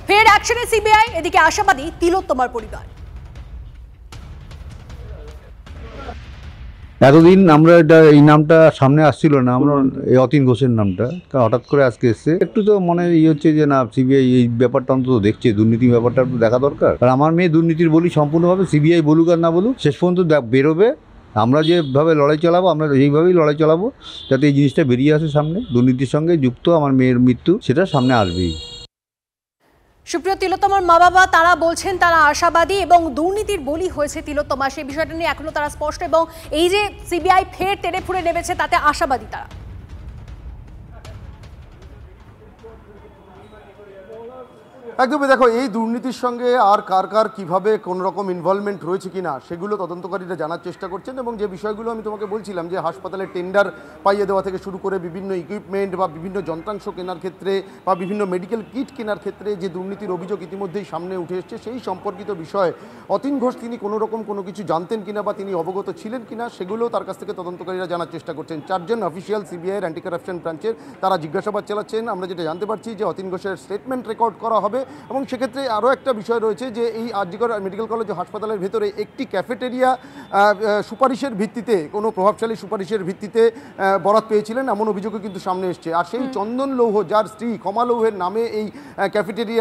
ফের অ্যাকশনে সিবিআই, এদিকে আশাবাদী তিলোত্তমার পরিবার। এতদিন আমরা এই নামটা সামনে আসছিল না, আমরা এই অতীন ঘোষের নামটা হঠাৎ করে আজকে এসছে। একটু তো মনে হচ্ছে যে না, সিবিআই এই ব্যাপারটা অন্তত দেখছে, দুর্নীতি ব্যাপারটা একটু দেখা দরকার। আর আমার মেয়ে দুর্নীতির বলি সম্পূর্ণভাবে, সিবিআই বলুক আর না বলুক, শেষ পর্যন্ত বেরোবে। আমরা যেভাবে লড়াই চালাবো, আমরা এইভাবেই লড়াই চালাবো, যাতে এই জিনিসটা বেরিয়ে আসে সামনে। দুর্নীতির সঙ্গে যুক্ত আমার মেয়ের মৃত্যু, সেটা সামনে আসবেই। সুপ্রিয়, তিলোত্তমার মা বাবা তারা বলছেন তারা আশাবাদী এবং দুর্নীতির বলি হয়েছে তিলোত্তমা, সেই বিষয়টা নিয়ে এখনো তারা স্পষ্ট, এবং এই যে সিবিআই ফের তেড়ে ফুড়ে নেমেছে তাতে আশাবাদী তারা। একদমই, দেখো এই দুর্নীতির সঙ্গে আর কার কার কীভাবে কোনো রকম ইনভলভমেন্ট রয়েছে কিনা সেগুলো তদন্তকারীরা জানার চেষ্টা করছেন। এবং যে বিষয়গুলো আমি তোমাকে বলছিলাম, যে হাসপাতালে টেন্ডার পাইয়ে দেওয়া থেকে শুরু করে বিভিন্ন ইকুইপমেন্ট বা বিভিন্ন যন্ত্রাংশ কেনার ক্ষেত্রে বা বিভিন্ন মেডিকেল কিট কেনার ক্ষেত্রে যে দুর্নীতির অভিযোগ ইতিমধ্যেই সামনে উঠে এসছে, সেই সম্পর্কিত বিষয়ে অতীন ঘোষ তিনি কোনো রকম কোনো কিছু জানতেন কিনা বা তিনি অবগত ছিলেন কিনা সেগুলো তার কাছ থেকে তদন্তকারীরা জানার চেষ্টা করছেন। 4 জন অফিসিয়াল সিবিআইয়ের অ্যান্টি কারাপশন ব্রাঞ্চের তারা জিজ্ঞাসাবাদ চালাচ্ছেন। আমরা যেটা জানতে পারছি যে অতীন ঘোষের স্টেটমেন্ট রেকর্ড করা হবে, এবং সেক্ষেত্রে আরও একটা বিষয় রয়েছে যে এই আরজিকর মেডিকেল কলেজ হাসপাতালের ভেতরে একটি ক্যাফেটেরিয়া সুপারিশের ভিত্তিতে, কোনো প্রভাবশালী সুপারিশের ভিত্তিতে বরাত পেয়েছিলেন এমন অভিযোগও কিন্তু সামনে এসছে। আর সেই চন্দন লৌহ, যার স্ত্রী কমা লৌহের নামে এই ক্যাফেটেরিয়া